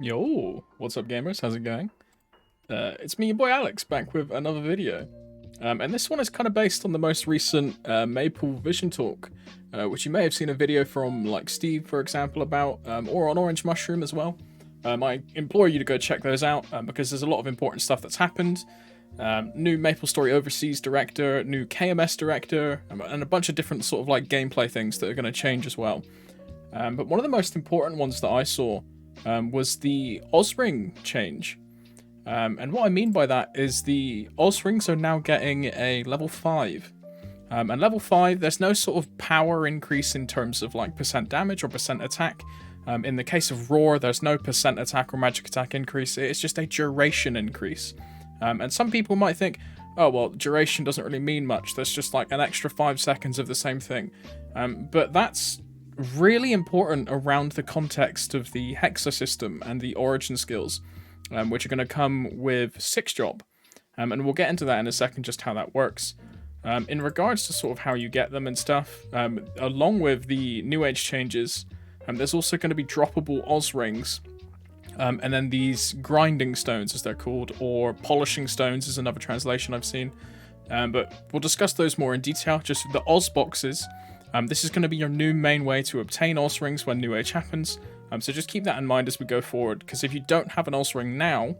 Yo, what's up gamers? How's it going? It's me, your boy Alex, back with another video. And this one is kind of based on the most recent Maple Vision Talk, which you may have seen a video from like Steve, for example, about, or on Orange Mushroom as well. I implore you to go check those out because there's a lot of important stuff that's happened. New MapleStory Overseas director, new KMS director, and a bunch of different sort of like gameplay things that are going to change as well. But one of the most important ones that I saw was the Ozring change. And what I mean by that is the Ozrings are now getting a level 5. And level 5, there's no sort of power increase in terms of like percent damage or percent attack. In the case of Roar, there's no percent attack or magic attack increase, it's just a duration increase. And some people might think, oh well, duration doesn't really mean much, that's just like an extra 5 seconds of the same thing. But that's really important around the context of the Hexa system and the origin skills, which are going to come with 6 job. And we'll get into that in a second, just how that works. In regards to sort of how you get them and stuff, along with the New Age changes, there's also going to be droppable Oz rings. And then these grinding stones, as they're called, or polishing stones is another translation I've seen. But we'll discuss those more in detail. Just the Oz boxes. This is going to be your new main way to obtain Oz rings when New Age happens. So just keep that in mind as we go forward, because if you don't have an Oz ring now,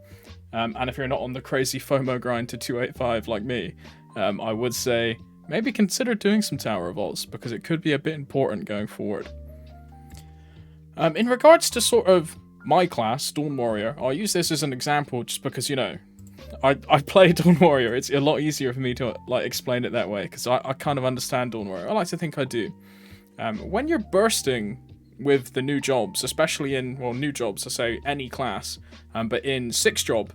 and if you're not on the crazy FOMO grind to 285 like me, I would say maybe consider doing some Tower of Oz, because it could be a bit important going forward. In regards to sort of my class, Dawn Warrior, I'll use this as an example just because, you know, I play Dawn Warrior. It's a lot easier for me to like explain it that way, because I kind of understand Dawn Warrior. I like to think I do. When you're bursting with the new jobs, especially in, well, new jobs, I say any class, but in 6 job,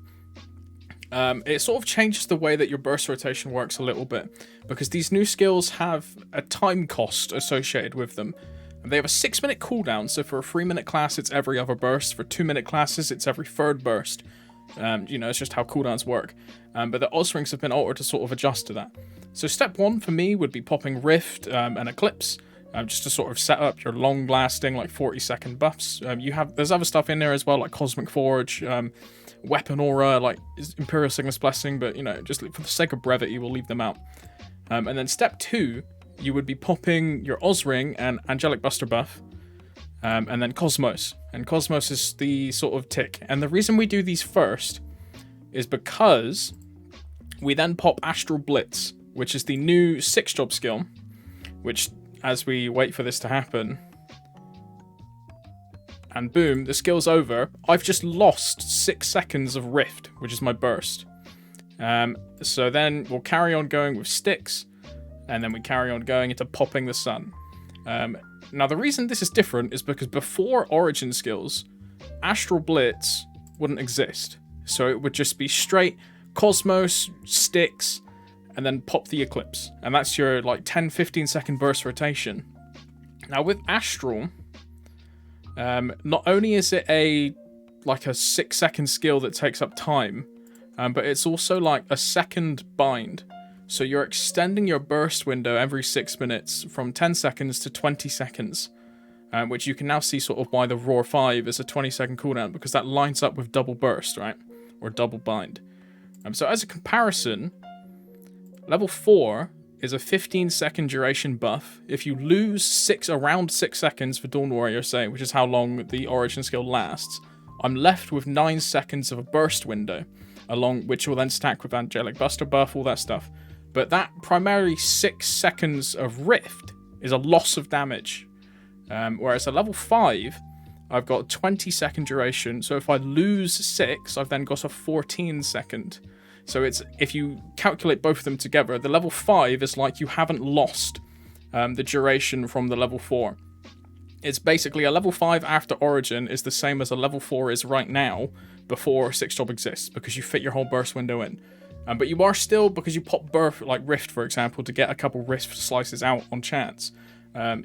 it sort of changes the way that your burst rotation works a little bit, because these new skills have a time cost associated with them. They have a 6-minute cooldown, so for a 3-minute class it's every other burst, for 2-minute classes it's every 3rd burst. You know, it's just how cooldowns work. But the Oz rings have been altered to sort of adjust to that. So step 1 for me would be popping Rift and Eclipse, just to sort of set up your long-lasting, like 40-second buffs. There's other stuff in there as well, like Cosmic Forge, Weapon Aura, like Imperial Cygnus Blessing, but you know, just for the sake of brevity, we'll leave them out. And then step 2, you would be popping your Oz ring and Angelic Buster buff, and then Cosmos. And Cosmos is the sort of tick. And the reason we do these first is because we then pop Astral Blitz, which is the new 6 job skill, which, as we wait for this to happen, and boom, the skill's over, I've just lost 6 seconds of Rift, which is my burst. So then we'll carry on going with Sticks, and then we carry on going into popping the Sun. Now, the reason this is different is because before Origin skills, Astral Blitz wouldn't exist. So it would just be straight Cosmos, Sticks, and then pop the Eclipse. And that's your like 10-15 second burst rotation. Now with Astral, not only is it a 6-second skill that takes up time, but it's also like a second bind. So you're extending your burst window every 6 minutes from 10 seconds to 20 seconds, which you can now see sort of why the Roar 5 is a 20-second cooldown, because that lines up with double burst, right? Or double bind. So as a comparison, level 4 is a 15-second duration buff. If you lose around 6 seconds for Dawn Warrior, say, which is how long the Origin skill lasts, I'm left with 9 seconds of a burst window, which will then stack with Angelic Buster buff, all that stuff. But that primarily 6 seconds of Rift is a loss of damage. Whereas at level 5, I've got 20-second duration. So if I lose 6, I've then got a 14-second. So if you calculate both of them together, the level 5 is like you haven't lost the duration from the level 4. It's basically a level 5 after Origin is the same as a level 4 is right now before 6 job exists, because you fit your whole burst window in. But you are still, because you pop Rift, for example, to get a couple Rift slices out on chance,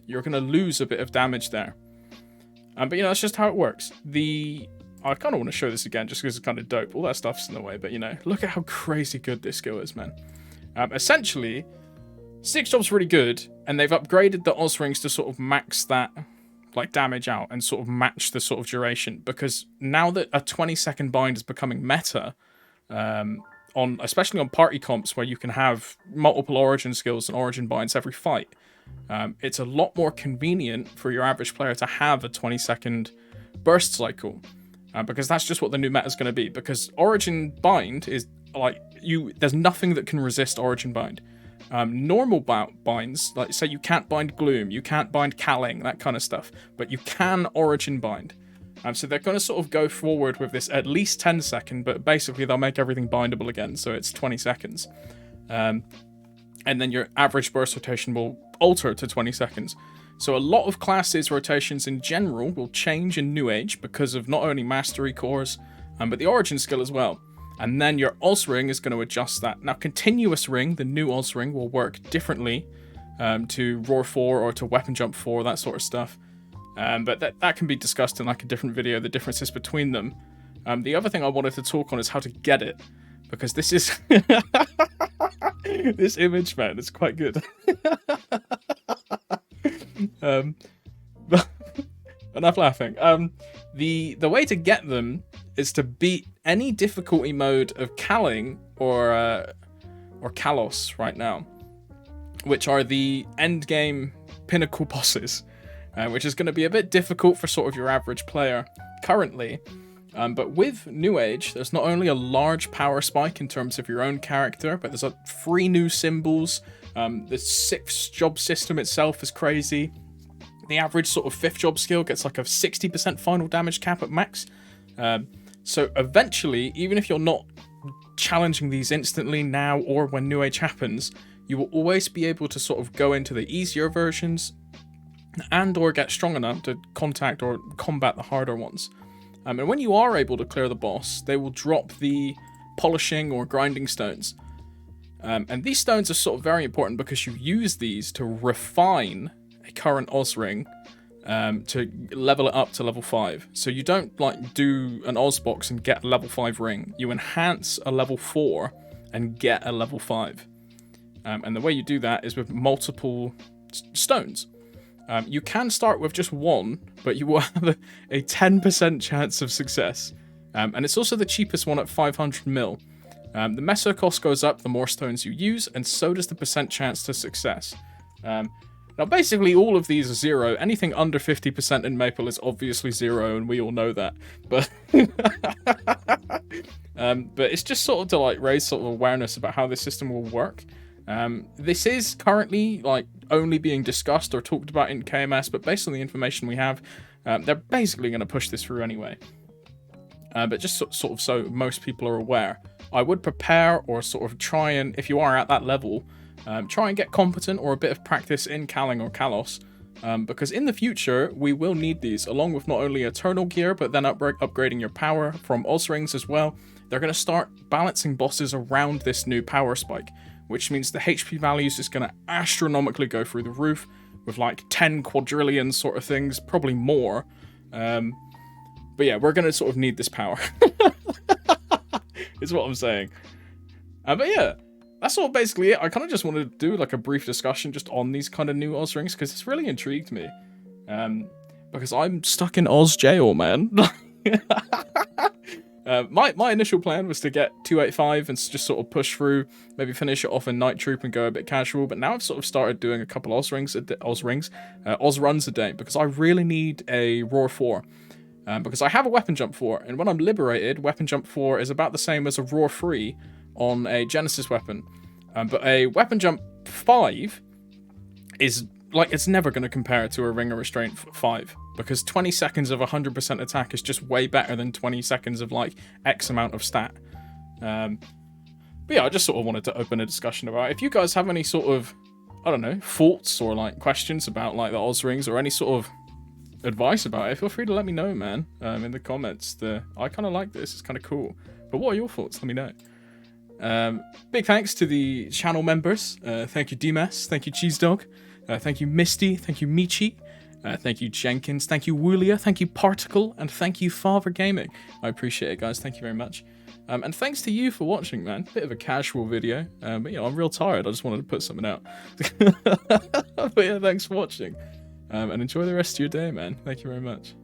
you're going to lose a bit of damage there. But you know, that's just how it works. I kind of want to show this again, just because it's kind of dope. All that stuff's in the way, but you know, look at how crazy good this skill is, man. Essentially, 6 job's really good, and they've upgraded the Oz rings to sort of max that like damage out and sort of match the sort of duration, because now that a 20-second bind is becoming meta, especially on party comps where you can have multiple origin skills and origin binds every fight, it's a lot more convenient for your average player to have a 20-second burst cycle, because that's just what the new meta is going to be. Because origin bind is like, there's nothing that can resist origin bind. Normal binds, like say you can't bind Gloom, you can't bind Calling, that kind of stuff, but you can origin bind. So they're going to sort of go forward with this at least 10 second, but basically they'll make everything bindable again, so it's 20 seconds. And then your average burst rotation will alter to 20 seconds. So a lot of classes' rotations in general will change in New Age because of not only mastery cores, but the origin skill as well. And then your Oz Ring is going to adjust that. Now, Continuous Ring, the new Oz Ring, will work differently to Roar 4 or to Weapon Jump 4, that sort of stuff. But that can be discussed in like a different video, the differences between them. The other thing I wanted to talk on is how to get it, because this is... this image, man, it's quite good. But enough laughing. The way to get them is to beat any difficulty mode of Calling or Kalos right now, which are the end game pinnacle bosses, which is going to be a bit difficult for sort of your average player currently. But with New Age, there's not only a large power spike in terms of your own character, but there's 3 new symbols. The 6th job system itself is crazy. The average sort of 5th job skill gets like a 60% final damage cap at max. So eventually, even if you're not challenging these instantly now or when New Age happens, you will always be able to sort of go into the easier versions and or get strong enough to contact or combat the harder ones. And when you are able to clear the boss, they will drop the polishing or grinding stones. And these stones are sort of very important because you use these to refine a current Oz Ring to level it up to level 5. So you don't like do an Oz box and get a level 5 ring. You enhance a level 4 and get a level 5. And the way you do that is with multiple stones. You can start with just one, but you will have a 10% chance of success. And it's also the cheapest one at 500 mil. The mesa cost goes up the more stones you use, and so does the percent chance to success. Now, basically, all of these are 0. Anything under 50% in Maple is obviously 0, and we all know that. But but it's just sort of to like raise sort of awareness about how this system will work. This is currently like only being discussed or talked about in KMS, but based on the information we have, they're basically going to push this through anyway. But just sort of so most people are aware, I would prepare or sort of try and, if you are at that level, try and get competent or a bit of practice in Calling or Kalos, because in the future we will need these, along with not only Eternal Gear, but then upgrading your power from Oz Rings as well. They're going to start balancing bosses around this new power spike, which means the HP values is going to astronomically go through the roof, with like 10 quadrillion sort of things, probably more. But yeah, we're going to sort of need this power, is what I'm saying. But yeah, that's all basically it. I kind of just wanted to do like a brief discussion just on these kind of new Oz rings, because it's really intrigued me. Because I'm stuck in Oz jail, man. My initial plan was to get 285 and just sort of push through, maybe finish it off in Night Troop and go a bit casual. But now I've sort of started doing a couple Oz runs a day, because I really need a Roar 4. Because I have a Weapon Jump 4, and when I'm liberated, Weapon Jump 4 is about the same as a Roar 3 on a Genesis weapon. But a Weapon Jump 5 is like, it's never going to compare to a Ring of Restraint 5, because 20 seconds of 100% attack is just way better than 20 seconds of like X amount of stat. But yeah, I just sort of wanted to open a discussion about it. If you guys have any sort of, I don't know, thoughts or like questions about like the Oz rings or any sort of advice about it, feel free to let me know, man, in the comments. I kind of like this, it's kind of cool. But what are your thoughts? Let me know. Big thanks to the channel members. Thank you Dimas, thank you Cheese Dog, thank you Misty, thank you Michi, thank you Jenkins, thank you Wulia, thank you Particle, and thank you Father Gaming. I appreciate it, guys, thank you very much. And thanks to you for watching, man. Bit of a casual video, but you know, I'm real tired, I just wanted to put something out. But yeah, thanks for watching. and enjoy the rest of your day, man. Thank you very much.